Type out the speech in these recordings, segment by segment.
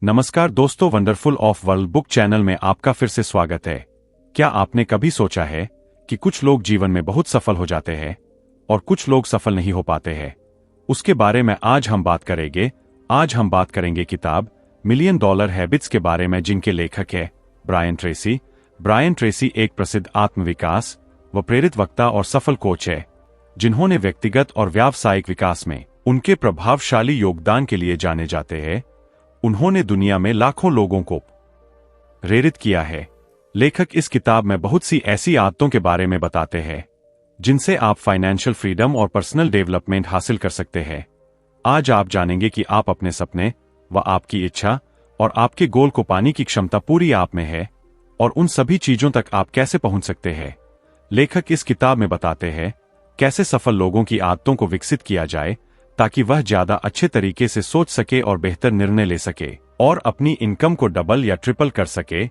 नमस्कार दोस्तों, wonderful of world book channel में आपका फिर से स्वागत है। क्या आपने कभी सोचा है कि कुछ लोग जीवन में बहुत सफल हो जाते हैं और कुछ लोग सफल नहीं हो पाते हैं? उसके बारे में आज हम बात करेंगे। आज हम बात करेंगे किताब मिलियन डॉलर हैबिट्स के बारे में, जिनके लेखक है ब्रायन ट्रेसी। ब्रायन ट्रेसी एक प्रसिद्ध आत्मविकास व प्रेरित वक्ता और सफल कोच है, जिन्होंने व्यक्तिगत और व्यावसायिक विकास में उनके प्रभावशाली योगदान के लिए जाने जाते हैं। उन्होंने दुनिया में लाखों लोगों को प्रेरित किया है। लेखक इस किताब में बहुत सी ऐसी आदतों के बारे में बताते हैं जिनसे आप फाइनेंशियल फ्रीडम और पर्सनल डेवलपमेंट हासिल कर सकते हैं। आज आप जानेंगे कि आप अपने सपने व आपकी इच्छा और आपके गोल को पाने की क्षमता पूरी आप में है और उन सभी चीजों तक आप कैसे पहुंच सकते हैं। लेखक इस किताब में बताते हैं कैसे सफल लोगों की आदतों को विकसित किया जाए ताकि वह ज्यादा अच्छे तरीके से सोच सके और बेहतर निर्णय ले सके और अपनी इनकम को डबल या ट्रिपल कर सके।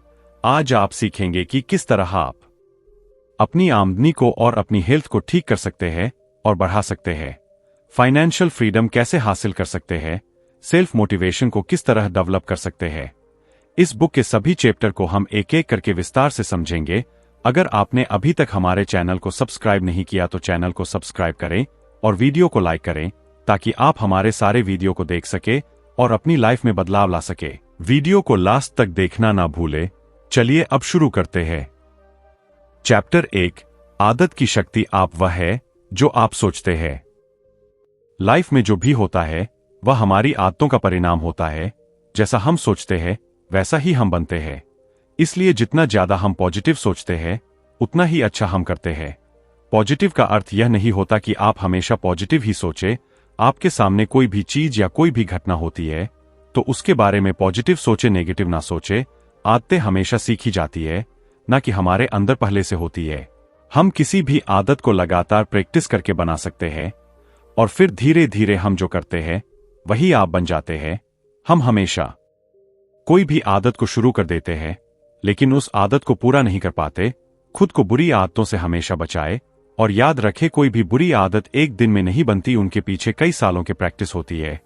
आज आप सीखेंगे कि किस तरह आप अपनी आमदनी को और अपनी हेल्थ को ठीक कर सकते हैं और बढ़ा सकते हैं। फाइनेंशियल फ्रीडम कैसे हासिल कर सकते हैं, सेल्फ मोटिवेशन को किस तरह डेवलप कर सकते हैं। इस बुक के सभी चैप्टर को हम एक एक करके विस्तार से समझेंगे। अगर आपने अभी तक हमारे चैनल को सब्सक्राइब नहीं किया तो चैनल को सब्सक्राइब करें और वीडियो को लाइक करें ताकि आप हमारे सारे वीडियो को देख सके और अपनी लाइफ में बदलाव ला सके। वीडियो को लास्ट तक देखना ना भूले। चलिए अब शुरू करते हैं। चैप्टर 1, आदत की शक्ति। आप वह है जो आप सोचते हैं। लाइफ में जो भी होता है वह हमारी आदतों का परिणाम होता है। जैसा हम सोचते हैं वैसा ही हम बनते हैं। इसलिए जितना ज्यादा हम पॉजिटिव सोचते हैं उतना ही अच्छा हम करते हैं। पॉजिटिव का अर्थ यह नहीं होता कि आप हमेशा पॉजिटिव ही सोचें। आपके सामने कोई भी चीज या कोई भी घटना होती है तो उसके बारे में पॉजिटिव सोचे, नेगेटिव ना सोचे। आदतें हमेशा सीखी जाती है, ना कि हमारे अंदर पहले से होती है। हम किसी भी आदत को लगातार प्रैक्टिस करके बना सकते हैं और फिर धीरे धीरे हम जो करते हैं वही आप बन जाते हैं। हम हमेशा कोई भी आदत को शुरू कर देते हैं लेकिन उस आदत को पूरा नहीं कर पाते। खुद को बुरी आदतों से हमेशा बचाए और याद रखें, कोई भी बुरी आदत एक दिन में नहीं बनती। उनके पीछे कई सालों की प्रैक्टिस होती है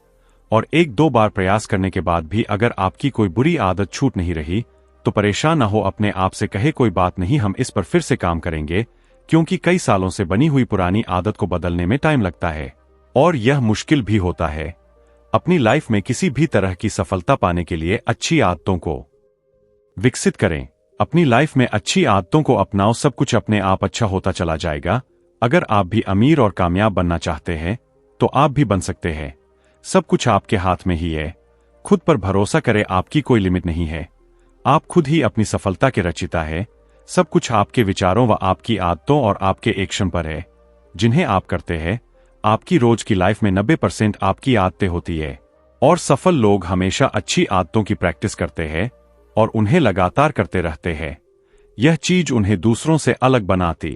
और एक दो बार प्रयास करने के बाद भी अगर आपकी कोई बुरी आदत छूट नहीं रही तो परेशान ना हो। अपने आप से कहे कोई बात नहीं, हम इस पर फिर से काम करेंगे, क्योंकि कई सालों से बनी हुई पुरानी आदत को बदलने में टाइम लगता है और यह मुश्किल भी होता है। अपनी लाइफ में किसी भी तरह की सफलता पाने के लिए अच्छी आदतों को विकसित करें। अपनी लाइफ में अच्छी आदतों को अपनाओ, सब कुछ अपने आप अच्छा होता चला जाएगा। अगर आप भी अमीर और कामयाब बनना चाहते हैं तो आप भी बन सकते हैं। सब कुछ आपके हाथ में ही है। खुद पर भरोसा करें, आपकी कोई लिमिट नहीं है। आप खुद ही अपनी सफलता के रचयिता है। सब कुछ आपके विचारों व आपकी आदतों और आपके एक्शन पर है जिन्हें आप करते हैं। आपकी रोज की लाइफ में 90% आपकी आदतें होती है और सफल लोग हमेशा अच्छी आदतों की प्रैक्टिस करते हैं और उन्हें लगातार करते रहते हैं। यह चीज उन्हें दूसरों से अलग बनाती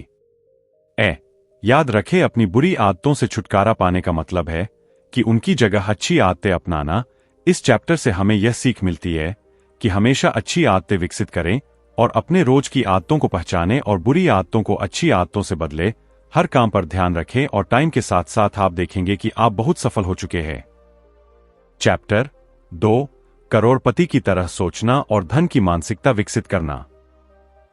है। याद रखें, अपनी बुरी आदतों से छुटकारा पाने का मतलब है कि उनकी जगह अच्छी आदतें अपनाना। इस चैप्टर से हमें यह सीख मिलती है कि हमेशा अच्छी आदतें विकसित करें और अपने रोज की आदतों को पहचानें और बुरी आदतों को अच्छी आदतों से बदलें। हर काम पर ध्यान रखें और टाइम के साथ साथ आप देखेंगे कि आप बहुत सफल हो चुके हैं। चैप्टर 2, करोड़पति की तरह सोचना और धन की मानसिकता विकसित करना।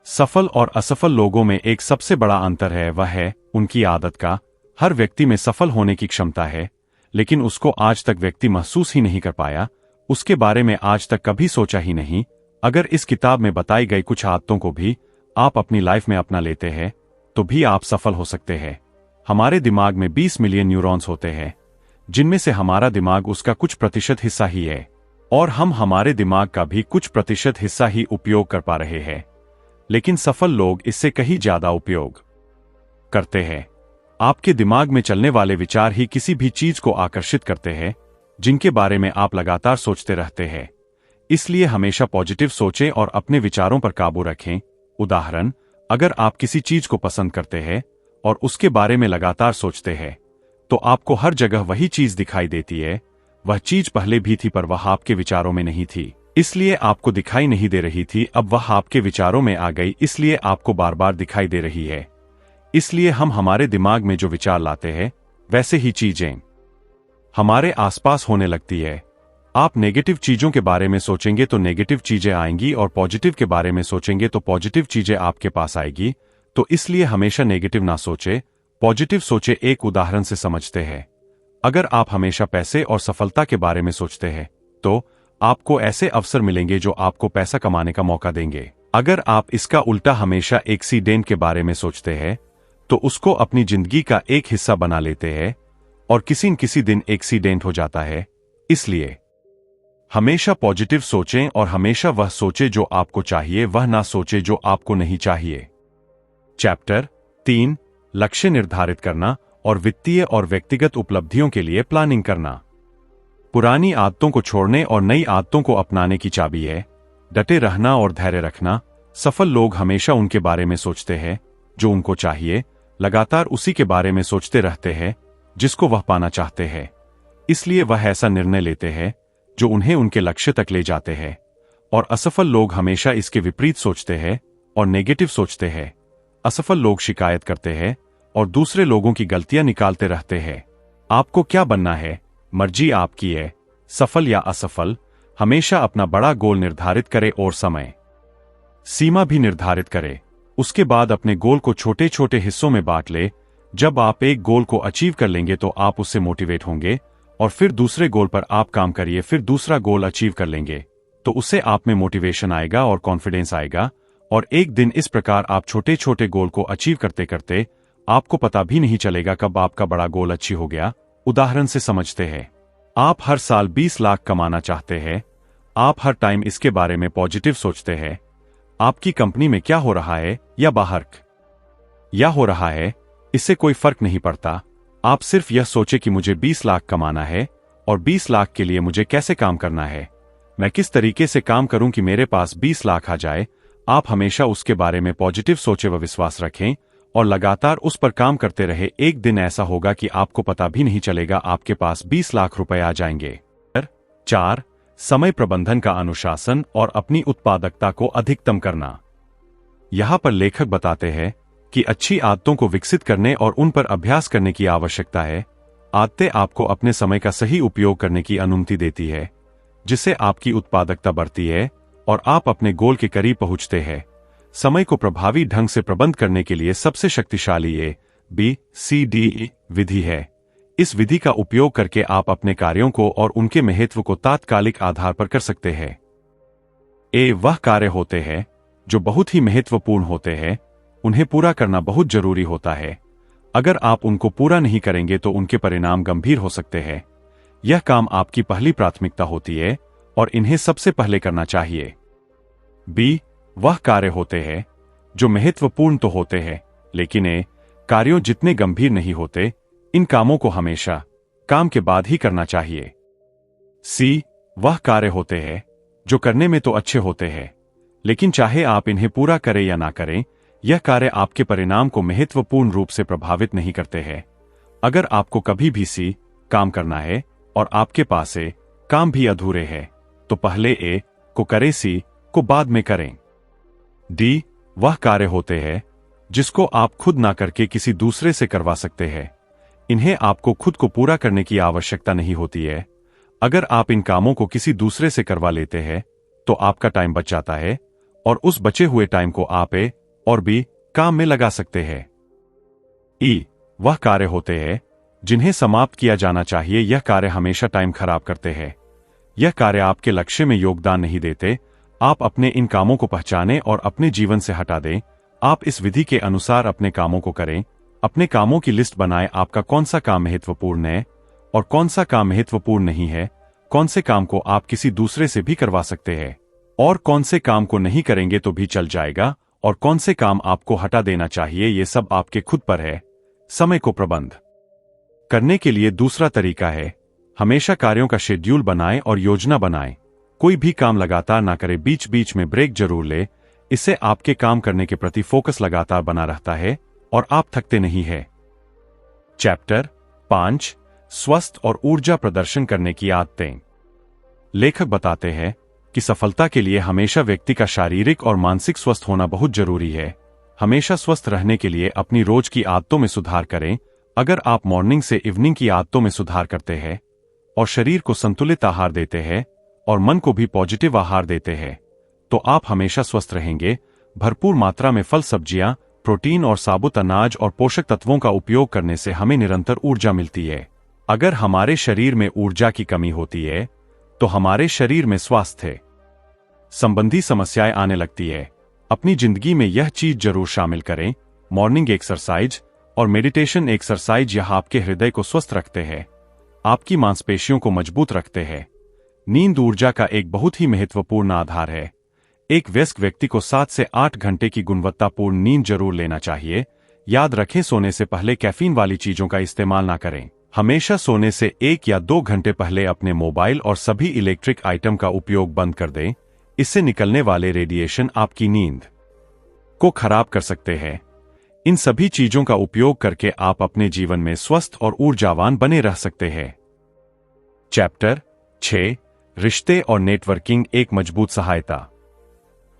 सफल और असफल लोगों में एक सबसे बड़ा अंतर है, वह है उनकी आदत का। हर व्यक्ति में सफल होने की क्षमता है लेकिन उसको आज तक व्यक्ति महसूस ही नहीं कर पाया, उसके बारे में आज तक कभी सोचा ही नहीं। अगर इस किताब में बताई गई कुछ आदतों को भी आप अपनी लाइफ में अपना लेते हैं तो भी आप सफल हो सकते हैं। हमारे दिमाग में 20 मिलियन न्यूरॉन्स होते हैं, जिनमें से हमारा दिमाग उसका कुछ प्रतिशत हिस्सा ही है और हम हमारे दिमाग का भी कुछ प्रतिशत हिस्सा ही उपयोग कर पा रहे हैं। लेकिन सफल लोग इससे कहीं ज्यादा उपयोग करते हैं। आपके दिमाग में चलने वाले विचार ही किसी भी चीज को आकर्षित करते हैं जिनके बारे में आप लगातार सोचते रहते हैं। इसलिए हमेशा पॉजिटिव सोचें और अपने विचारों पर काबू रखें। उदाहरण, अगर आप किसी चीज को पसंद करते हैं और उसके बारे में लगातार सोचते हैं तो आपको हर जगह वही चीज दिखाई देती है। वह चीज पहले भी थी पर वह आपके विचारों में नहीं थी, इसलिए आपको दिखाई नहीं दे रही थी। अब वह आपके विचारों में आ गई, इसलिए आपको बार बार दिखाई दे रही है। इसलिए हम हमारे दिमाग में जो विचार लाते हैं वैसे ही चीजें हमारे आसपास होने लगती है। आप नेगेटिव चीजों के बारे में सोचेंगे तो नेगेटिव चीजें आएंगी और पॉजिटिव के बारे में सोचेंगे तो पॉजिटिव चीजें आपके पास आएगी। तो इसलिए हमेशा नेगेटिव ना सोचे, पॉजिटिव सोचे। एक उदाहरण से समझते हैं। अगर आप हमेशा पैसे और सफलता के बारे में सोचते हैं तो आपको ऐसे अवसर मिलेंगे जो आपको पैसा कमाने का मौका देंगे। अगर आप इसका उल्टा हमेशा एक्सीडेंट के बारे में सोचते हैं तो उसको अपनी जिंदगी का एक हिस्सा बना लेते हैं और किसी न किसी दिन एक्सीडेंट हो जाता है। इसलिए हमेशा पॉजिटिव सोचें और हमेशा वह सोचे जो आपको चाहिए, वह ना सोचे जो आपको नहीं चाहिए। चैप्टर 3 लक्ष्य निर्धारित करना और वित्तीय और व्यक्तिगत उपलब्धियों के लिए प्लानिंग करना। पुरानी आदतों को छोड़ने और नई आदतों को अपनाने की चाबी है डटे रहना और धैर्य रखना। सफल लोग हमेशा उनके बारे में सोचते हैं जो उनको चाहिए, लगातार उसी के बारे में सोचते रहते हैं जिसको वह पाना चाहते हैं। इसलिए वह ऐसा निर्णय लेते हैं जो उन्हें उनके लक्ष्य तक ले जाते हैं। और असफल लोग हमेशा इसके विपरीत सोचते हैं और नेगेटिव सोचते हैं। असफल लोग शिकायत करते हैं और दूसरे लोगों की गलतियां निकालते रहते हैं। आपको क्या बनना है, मर्जी आपकी है, सफल या असफल। हमेशा अपना बड़ा गोल निर्धारित करें और समय सीमा भी निर्धारित करें। उसके बाद अपने गोल को छोटे छोटे हिस्सों में बांट ले। जब आप एक गोल को अचीव कर लेंगे तो आप उससे मोटिवेट होंगे और फिर दूसरे गोल पर आप काम करिए, फिर दूसरा गोल अचीव कर लेंगे तो उससे आप में मोटिवेशन आएगा और कॉन्फिडेंस आएगा। और एक दिन इस प्रकार आप छोटे छोटे गोल को अचीव करते करते आपको पता भी नहीं चलेगा कब आपका बड़ा गोल अचीव हो गया। उदाहरण से समझते हैं। आप हर साल 20 लाख कमाना चाहते हैं। आप हर टाइम इसके बारे में पॉजिटिव सोचते हैं। आपकी कंपनी में क्या हो रहा है या बाहर क्या हो रहा है, इससे कोई फर्क नहीं पड़ता। आप सिर्फ यह सोचे कि मुझे 20 लाख कमाना है और 20 लाख के लिए मुझे कैसे काम करना है, मैं किस तरीके से काम करूं कि मेरे पास 20 लाख आ जाए। आप हमेशा उसके बारे में पॉजिटिव सोचे व विश्वास रखें और लगातार उस पर काम करते रहे। एक दिन ऐसा होगा कि आपको पता भी नहीं चलेगा आपके पास 20 लाख रुपए आ जाएंगे। 4 समय प्रबंधन का अनुशासन और अपनी उत्पादकता को अधिकतम करना। यहां पर लेखक बताते हैं कि अच्छी आदतों को विकसित करने और उन पर अभ्यास करने की आवश्यकता है। आदतें आपको अपने समय का सही उपयोग करने की अनुमति देती है, जिससे आपकी उत्पादकता बढ़ती है और आप अपने गोल के करीब पहुंचते हैं। समय को प्रभावी ढंग से प्रबंध करने के लिए सबसे शक्तिशाली ABCDE विधि है। इस विधि का उपयोग करके आप अपने कार्यों को और उनके महत्व को तात्कालिक आधार पर कर सकते हैं। A वह कार्य होते हैं जो बहुत ही महत्वपूर्ण होते हैं, उन्हें पूरा करना बहुत जरूरी होता है। अगर आप उनको पूरा नहीं करेंगे तो उनके परिणाम गंभीर हो सकते हैं। यह काम आपकी पहली प्राथमिकता होती है और इन्हें सबसे पहले करना चाहिए। B वह कार्य होते हैं जो महत्वपूर्ण तो होते हैं, लेकिन ये कार्यों जितने गंभीर नहीं होते। इन कामों को हमेशा काम के बाद ही करना चाहिए। C वह कार्य होते हैं जो करने में तो अच्छे होते हैं, लेकिन चाहे आप इन्हें पूरा करें या ना करें, यह कार्य आपके परिणाम को महत्वपूर्ण रूप से प्रभावित नहीं करते हैं। अगर आपको कभी भी C काम करना है और आपके पास A काम भी अधूरे हैं, तो पहले A को करें, C को बाद में करें। D वह कार्य होते हैं जिसको आप खुद ना करके किसी दूसरे से करवा सकते हैं। इन्हें आपको खुद को पूरा करने की आवश्यकता नहीं होती है। अगर आप इन कामों को किसी दूसरे से करवा लेते हैं तो आपका टाइम बच जाता है और उस बचे हुए टाइम को आप A और B काम में लगा सकते हैं। E वह कार्य होते हैं जिन्हें समाप्त किया जाना चाहिए। यह कार्य हमेशा टाइम खराब करते हैं। यह कार्य आपके लक्ष्य में योगदान नहीं देते। आप अपने इन कामों को पहचानें और अपने जीवन से हटा दें। आप इस विधि के अनुसार अपने कामों को करें। अपने कामों की लिस्ट बनाएं। आपका कौन सा काम महत्वपूर्ण है और कौन सा काम महत्वपूर्ण नहीं है, कौन से काम को आप किसी दूसरे से भी करवा सकते हैं और कौन से काम को नहीं करेंगे तो भी चल जाएगा, और कौन से काम आपको हटा देना चाहिए। ये सब आपके खुद पर है। समय को प्रबंध करने के लिए दूसरा तरीका है, हमेशा कार्यों का शेड्यूल बनाएं और योजना बनाएं। कोई भी काम लगातार ना करें, बीच बीच में ब्रेक जरूर ले। इससे आपके काम करने के प्रति फोकस लगातार बना रहता है और आप थकते नहीं हैं। चैप्टर 5 स्वस्थ और ऊर्जा प्रदर्शन करने की आदतें। लेखक बताते हैं कि सफलता के लिए हमेशा व्यक्ति का शारीरिक और मानसिक स्वस्थ होना बहुत जरूरी है। हमेशा स्वस्थ रहने के लिए अपनी रोज की आदतों में सुधार करें। अगर आप मॉर्निंग से इवनिंग की आदतों में सुधार करते हैं और शरीर को संतुलित आहार देते हैं और मन को भी पॉजिटिव आहार देते हैं तो आप हमेशा स्वस्थ रहेंगे। भरपूर मात्रा में फल, सब्जियां, प्रोटीन और साबुत अनाज और पोषक तत्वों का उपयोग करने से हमें निरंतर ऊर्जा मिलती है। अगर हमारे शरीर में ऊर्जा की कमी होती है तो हमारे शरीर में स्वास्थ्य संबंधी समस्याएं आने लगती है। अपनी जिंदगी में यह चीज जरूर शामिल करें। मॉर्निंग एक्सरसाइज और मेडिटेशन एक्सरसाइज यह आपके हृदय को स्वस्थ रखते हैं, आपकी मांसपेशियों को मजबूत रखते हैं। नींद ऊर्जा का एक बहुत ही महत्वपूर्ण आधार है। एक वयस्क व्यक्ति को 7 से 8 घंटे की गुणवत्तापूर्ण नींद जरूर लेना चाहिए। याद रखें, सोने से पहले कैफीन वाली चीजों का इस्तेमाल ना करें। हमेशा सोने से 1 या 2 घंटे पहले अपने मोबाइल और सभी इलेक्ट्रिक आइटम का उपयोग बंद कर दें। इससे निकलने वाले रेडिएशन आपकी नींद को खराब कर सकते हैं। इन सभी चीजों का उपयोग करके आप अपने जीवन में स्वस्थ और ऊर्जावान बने रह सकते हैं। चैप्टर 6, रिश्ते और नेटवर्किंग, एक मजबूत सहायता।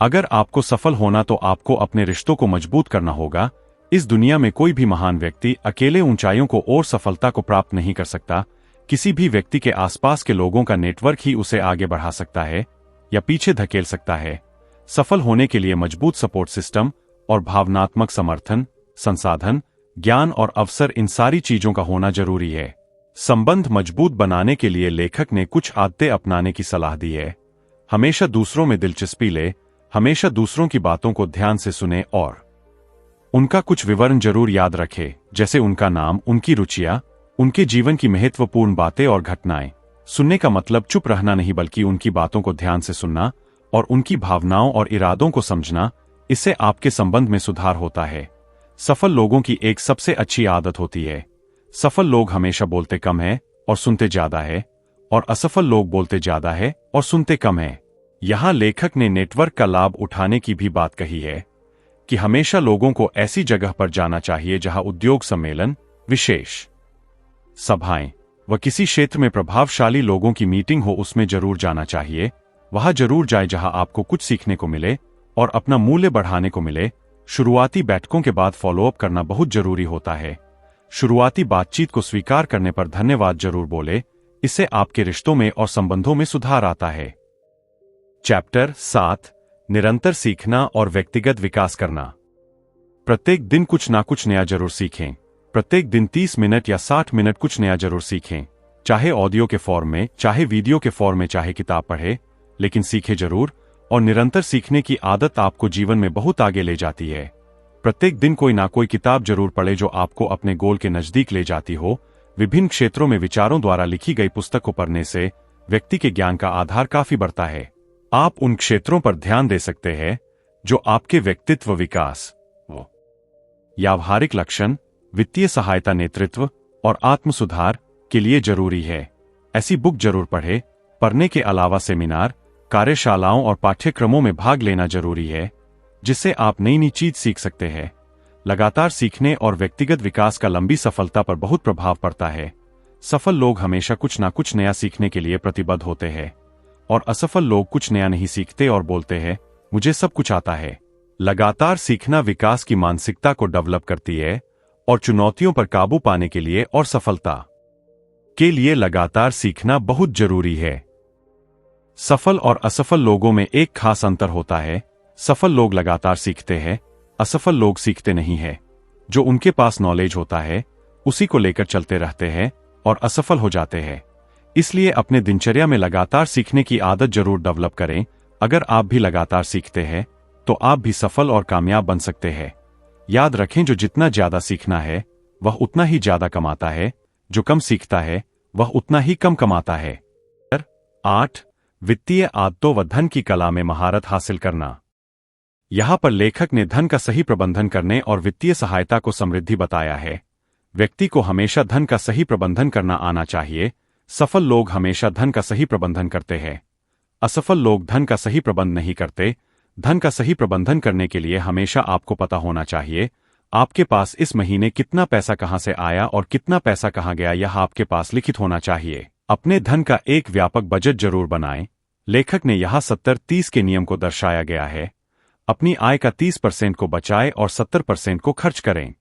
अगर आपको सफल होना तो आपको अपने रिश्तों को मजबूत करना होगा। इस दुनिया में कोई भी महान व्यक्ति अकेले ऊंचाइयों को और सफलता को प्राप्त नहीं कर सकता। किसी भी व्यक्ति के आसपास के लोगों का नेटवर्क ही उसे आगे बढ़ा सकता है या पीछे धकेल सकता है। सफल होने के लिए मजबूत सपोर्ट सिस्टम और भावनात्मक समर्थन, संसाधन, ज्ञान और अवसर, इन सारी चीजों का होना जरूरी है। संबंध मजबूत बनाने के लिए लेखक ने कुछ आदतें अपनाने की सलाह दी है। हमेशा दूसरों में दिलचस्पी ले, हमेशा दूसरों की बातों को ध्यान से सुने और उनका कुछ विवरण जरूर याद रखें, जैसे उनका नाम, उनकी रुचियां, उनके जीवन की महत्वपूर्ण बातें और घटनाएं। सुनने का मतलब चुप रहना नहीं, बल्कि उनकी बातों को ध्यान से सुनना और उनकी भावनाओं और इरादों को समझना। इससे आपके संबंध में सुधार होता है। सफल लोगों की एक सबसे अच्छी आदत होती है, सफल लोग हमेशा बोलते कम है और सुनते ज्यादा है, और असफल लोग बोलते ज्यादा है और सुनते कम है। यहां लेखक ने नेटवर्क का लाभ उठाने की भी बात कही है कि हमेशा लोगों को ऐसी जगह पर जाना चाहिए जहां उद्योग सम्मेलन, विशेष सभाएं व किसी क्षेत्र में प्रभावशाली लोगों की मीटिंग हो, उसमें जरूर जाना चाहिए। वहां जरूर जाए जहां आपको कुछ सीखने को मिले और अपना मूल्य बढ़ाने को मिले। शुरुआती बैठकों के बाद फॉलोअप करना बहुत जरूरी होता है। शुरुआती बातचीत को स्वीकार करने पर धन्यवाद जरूर बोले, इससे आपके रिश्तों में और संबंधों में सुधार आता है। चैप्टर 7, निरंतर सीखना और व्यक्तिगत विकास करना। प्रत्येक दिन कुछ ना कुछ नया जरूर सीखें। प्रत्येक दिन 30 मिनट या 60 मिनट कुछ नया जरूर सीखें, चाहे ऑडियो के फॉर्म में, चाहे वीडियो के फॉर्म में, चाहे किताब पढ़े, लेकिन सीखे जरूर। और निरंतर सीखने की आदत आपको जीवन में बहुत आगे ले जाती है। प्रत्येक दिन कोई ना कोई किताब जरूर पढ़े जो आपको अपने गोल के नजदीक ले जाती हो। विभिन्न क्षेत्रों में विचारों द्वारा लिखी गई पुस्तक को पढ़ने से व्यक्ति के ज्ञान का आधार काफी बढ़ता है। आप उन क्षेत्रों पर ध्यान दे सकते हैं जो आपके व्यक्तित्व विकास, व्यावहारिक लक्षण, वित्तीय सहायता, नेतृत्व और आत्म सुधार के लिए जरूरी है। ऐसी बुक जरूर पढ़े। पढ़ने के अलावा सेमिनार, कार्यशालाओं और पाठ्यक्रमों में भाग लेना जरूरी है, जिससे आप नई नई चीज सीख सकते हैं। लगातार सीखने और व्यक्तिगत विकास का लंबी सफलता पर बहुत प्रभाव पड़ता है। सफल लोग हमेशा कुछ ना कुछ नया सीखने के लिए प्रतिबद्ध होते हैं, और असफल लोग कुछ नया नहीं सीखते और बोलते हैं, मुझे सब कुछ आता है। लगातार सीखना विकास की मानसिकता को डेवलप करती है और चुनौतियों पर काबू पाने के लिए और सफलता के लिए लगातार सीखना बहुत जरूरी है। सफल और असफल लोगों में एक खास अंतर होता है। सफल लोग लगातार सीखते हैं, असफल लोग सीखते नहीं है। जो उनके पास नॉलेज होता है उसी को लेकर चलते रहते हैं और असफल हो जाते हैं। इसलिए अपने दिनचर्या में लगातार सीखने की आदत जरूर डेवलप करें। अगर आप भी लगातार सीखते हैं तो आप भी सफल और कामयाब बन सकते हैं। याद रखें, जो जितना ज्यादा सीखना है वह उतना ही ज्यादा कमाता है, जो कम सीखता है वह उतना ही कम कमाता है। 8, वित्तीय आदतों व धन की कला में महारत हासिल करना। यहां पर लेखक ने धन का सही प्रबंधन करने और वित्तीय सहायता को समृद्धि बताया है। व्यक्ति को हमेशा धन का सही प्रबंधन करना आना चाहिए। सफल लोग हमेशा धन का सही प्रबंधन करते हैं, असफल लोग धन का सही प्रबंध नहीं करते। धन का सही प्रबंधन करने के लिए हमेशा आपको पता होना चाहिए आपके पास इस महीने कितना पैसा कहां से आया और कितना पैसा कहां गया, यह आपके पास लिखित होना चाहिए। अपने धन का एक व्यापक बजट जरूर बनाएं। लेखक ने यहां 70-30 के नियम को दर्शाया गया है। अपनी आय का 30% को बचाएं और 70% को खर्च करें।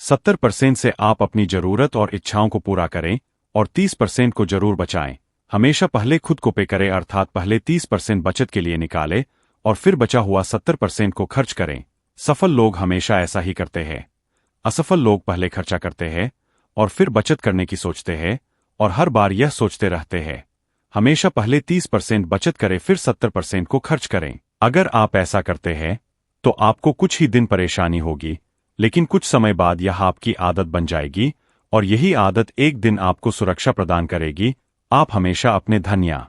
70% से आप अपनी जरूरत और इच्छाओं को पूरा करें और 30% को जरूर बचाएं। हमेशा पहले खुद को पे करें, अर्थात पहले 30% बचत के लिए निकालें और फिर बचा हुआ 70% को खर्च करें। सफल लोग हमेशा ऐसा ही करते हैं। असफल लोग पहले खर्चा करते हैं और फिर बचत करने की सोचते हैं और हर बार यह सोचते रहते हैं। हमेशा पहले 30% बचत करें फिर 70% को खर्च करें। अगर आप ऐसा करते हैं तो आपको कुछ ही दिन परेशानी होगी, लेकिन कुछ समय बाद यह आपकी आदत बन जाएगी और यही आदत एक दिन आपको सुरक्षा प्रदान करेगी। आप हमेशा अपने धन या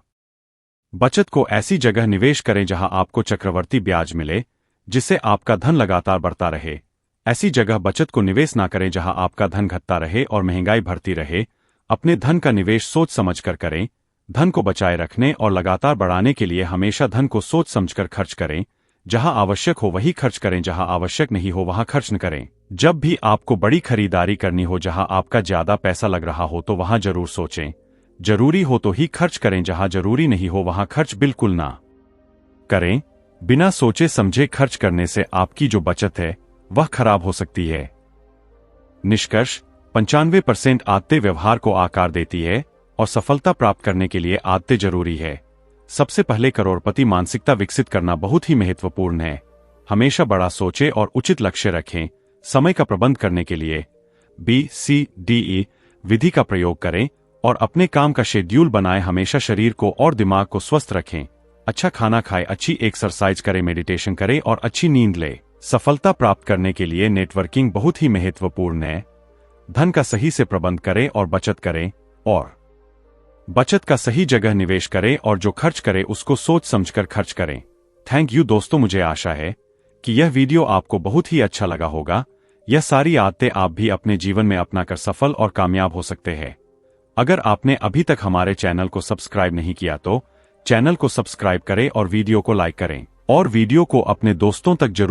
बचत को ऐसी जगह निवेश करें जहां आपको चक्रवर्ती ब्याज मिले, जिससे आपका धन लगातार बढ़ता रहे। ऐसी जगह बचत को निवेश ना करें जहां आपका धन घटता रहे और महंगाई बढ़ती रहे। अपने धन का निवेश सोच समझकर करें। धन को बचाए रखने और लगातार बढ़ाने के लिए हमेशा धन को सोच समझकर खर्च करें। जहां आवश्यक हो वही खर्च करें, जहां आवश्यक नहीं हो वहां खर्च न करें। जब भी आपको बड़ी खरीदारी करनी हो जहां आपका ज्यादा पैसा लग रहा हो तो वहां जरूर सोचें। जरूरी हो तो ही खर्च करें, जहां जरूरी नहीं हो वहां खर्च बिल्कुल ना करें। बिना सोचे समझे खर्च करने से आपकी जो बचत है वह खराब हो सकती है। निष्कर्ष: 95% आदतें व्यवहार को आकार देती है और सफलता प्राप्त करने के लिए आदतें जरूरी है। सबसे पहले करोड़पति मानसिकता विकसित करना बहुत ही महत्वपूर्ण है। हमेशा बड़ा सोचें और उचित लक्ष्य रखें। समय का प्रबंध करने के लिए BCDE विधि का प्रयोग करें और अपने काम का शेड्यूल बनाएं। हमेशा शरीर को और दिमाग को स्वस्थ रखें। अच्छा खाना खाएं, अच्छी एक्सरसाइज करें, मेडिटेशन करें और अच्छी नींद लें। सफलता प्राप्त करने के लिए नेटवर्किंग बहुत ही महत्वपूर्ण है। धन का सही से प्रबंध करें और बचत करें, और बचत का सही जगह निवेश करें और जो खर्च करें उसको सोच समझकर खर्च करें। थैंक यू दोस्तों, मुझे आशा है कि यह वीडियो आपको बहुत ही अच्छा लगा होगा। यह सारी आदतें आप भी अपने जीवन में अपनाकर सफल और कामयाब हो सकते हैं। अगर आपने अभी तक हमारे चैनल को सब्सक्राइब नहीं किया तो चैनल को सब्सक्राइब करें और वीडियो को लाइक करें और वीडियो को अपने दोस्तों तक जरूर